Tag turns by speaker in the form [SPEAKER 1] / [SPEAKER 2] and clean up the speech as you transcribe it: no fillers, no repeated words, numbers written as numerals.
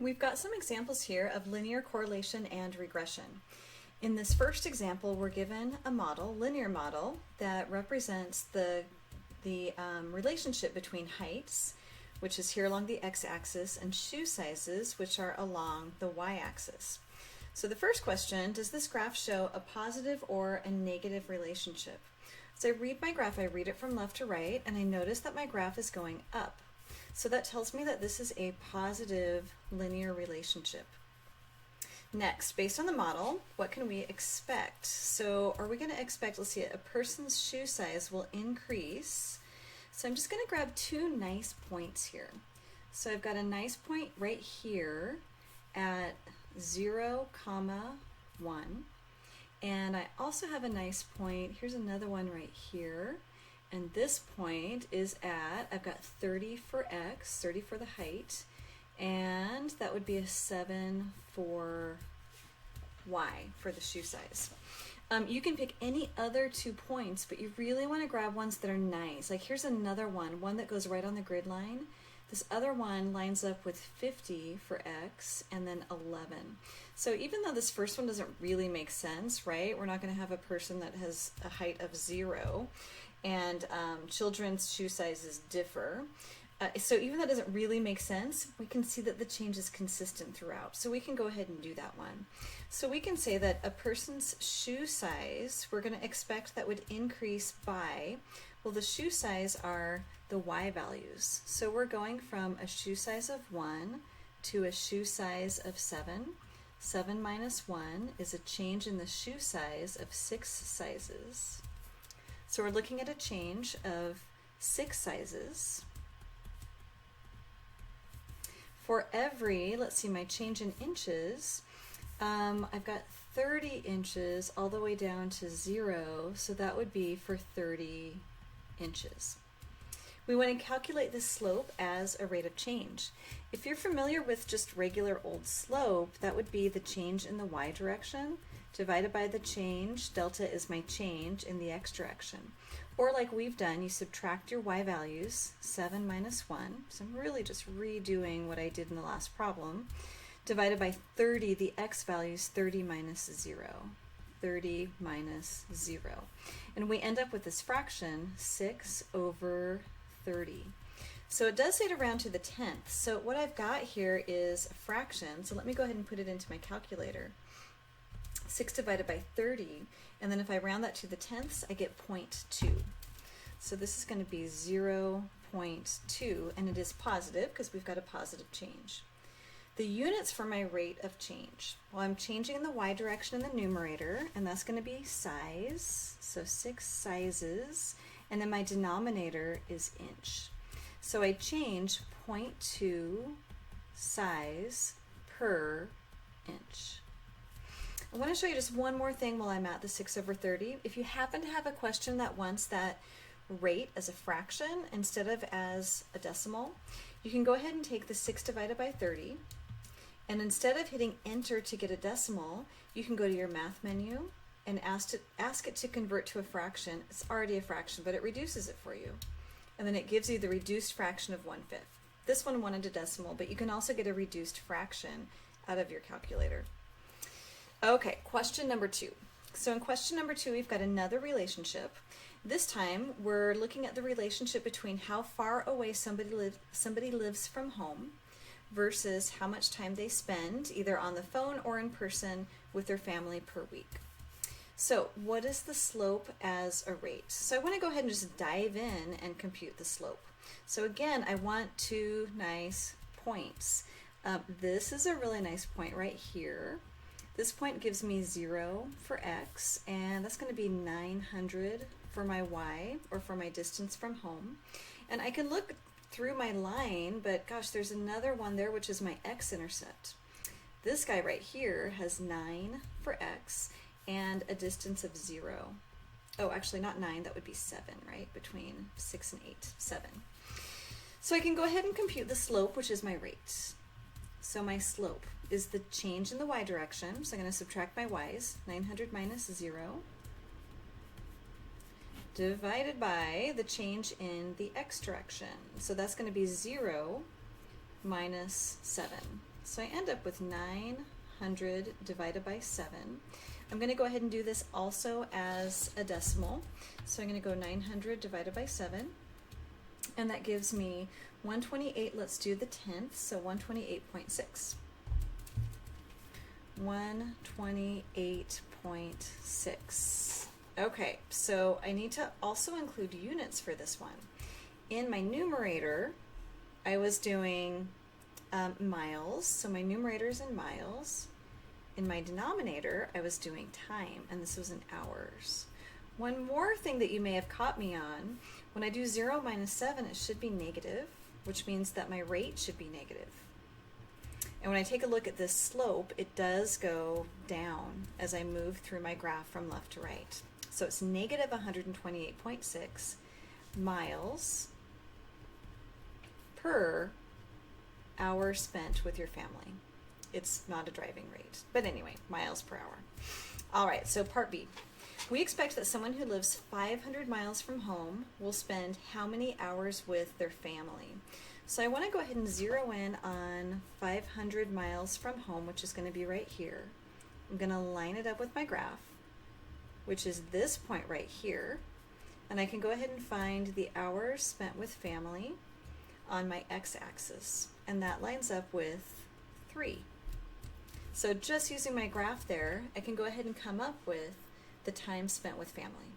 [SPEAKER 1] We've got some examples here of linear correlation and regression. In this first example, we're given a model, linear model, that represents the relationship between heights, which is here along the x-axis, and shoe sizes, which are along the y-axis. So the first question, does this graph show a positive or a negative relationship? As I read my graph, I read it from left to right, and I notice that my graph is going up. So that tells me that this is a positive linear relationship. Next, based on the model, what can we expect? So are we going to expect, let's see, a person's shoe size will increase. So I'm just going to grab two nice points here. So I've got a nice point right here at 0, 1. And I also have a nice point, here's another one right here. And this point is at, I've got 30 for x, 30 for the height, and that would be a 7 for y, for the shoe size. You can pick any other 2 points, but you really want to grab ones that are nice. Like here's another one that goes right on the grid line. This other one lines up with 50 for x and then 11. So even though this first one doesn't really make sense, right? We're not going to have a person that has a height of 0, and children's shoe sizes differ. So even though that doesn't really make sense, we can see that the change is consistent throughout. So we can go ahead and do that one. So we can say that a person's shoe size, we're going to expect that would increase by, well, the shoe size are the y values. So we're going from a shoe size of 1 to a shoe size of 7. 7 minus 1 is a change in the shoe size of 6 sizes. So we're looking at a change of 6 sizes. For every, let's see, my change in inches, I've got 30 inches all the way down to 0, so that would be for 30 inches. We want to calculate the slope as a rate of change. If you're familiar with just regular old slope, that would be the change in the y direction divided by the change, delta is my change in the x direction. Or like we've done, you subtract your y values, 7 minus 1, so I'm really just redoing what I did in the last problem, divided by 30, the x values, 30 minus 0. 30 minus 0. And we end up with this fraction, 6 over 30. So it does say to round to the 10th. So what I've got here is a fraction, so let me go ahead and put it into my calculator. 6 divided by 30, and then if I round that to the tenths, I get 0.2. So this is going to be 0.2, and it is positive because we've got a positive change. The units for my rate of change, well, I'm changing in the y direction in the numerator, and that's going to be size, so 6 sizes, and then my denominator is inch. So I change 0.2 size per inch. I want to show you just one more thing while I'm at the 6 over 30. If you happen to have a question that wants that rate as a fraction instead of as a decimal, you can go ahead and take the 6 divided by 30, and instead of hitting enter to get a decimal, you can go to your math menu and ask it to convert to a fraction. It's already a fraction, but it reduces it for you. And then it gives you the reduced fraction of 1/5. This one wanted a decimal, but you can also get a reduced fraction out of your calculator. Okay, question number 2. So in question number 2, we've got another relationship. This time, we're looking at the relationship between how far away somebody lives from home versus how much time they spend either on the phone or in person with their family per week. So what is the slope as a rate? So I want to go ahead and just dive in and compute the slope. So again, I want 2 nice points. This is a really nice point right here. This point gives me 0 for x, and that's going to be 900 for my y, or for my distance from home. And I can look through my line, but gosh, there's another one there, which is my x-intercept. This guy right here has 9 for x and a distance of 0. Oh, actually not 9, that would be 7, right? Between 6 and 8, 7. So I can go ahead and compute the slope, which is my rate. So my slope is the change in the y direction. So I'm going to subtract my y's, 900 minus 0, divided by the change in the x direction. So that's going to be 0 minus 7. So I end up with 900 divided by 7. I'm going to go ahead and do this also as a decimal. So I'm going to go 900 divided by 7. And that gives me 128. Let's do the tenth. So 128.6. 128.6. Okay, so I need to also include units for this one. In my numerator, I was doing miles, so my numerator is in miles. In my denominator, I was doing time, and this was in hours. One more thing that you may have caught me on, when I do 0 minus 7, it should be negative, which means that my rate should be negative. And when I take a look at this slope, it does go down as I move through my graph from left to right. So it's negative 128.6 miles per hour spent with your family. It's not a driving rate, but anyway, miles per hour. All right, so part B. We expect that someone who lives 500 miles from home will spend how many hours with their family? So I want to go ahead and zero in on 500 miles from home, which is going to be right here. I'm going to line it up with my graph, which is this point right here. And I can go ahead and find the hours spent with family on my x-axis. And that lines up with 3. So just using my graph there, I can go ahead and come up with the time spent with family.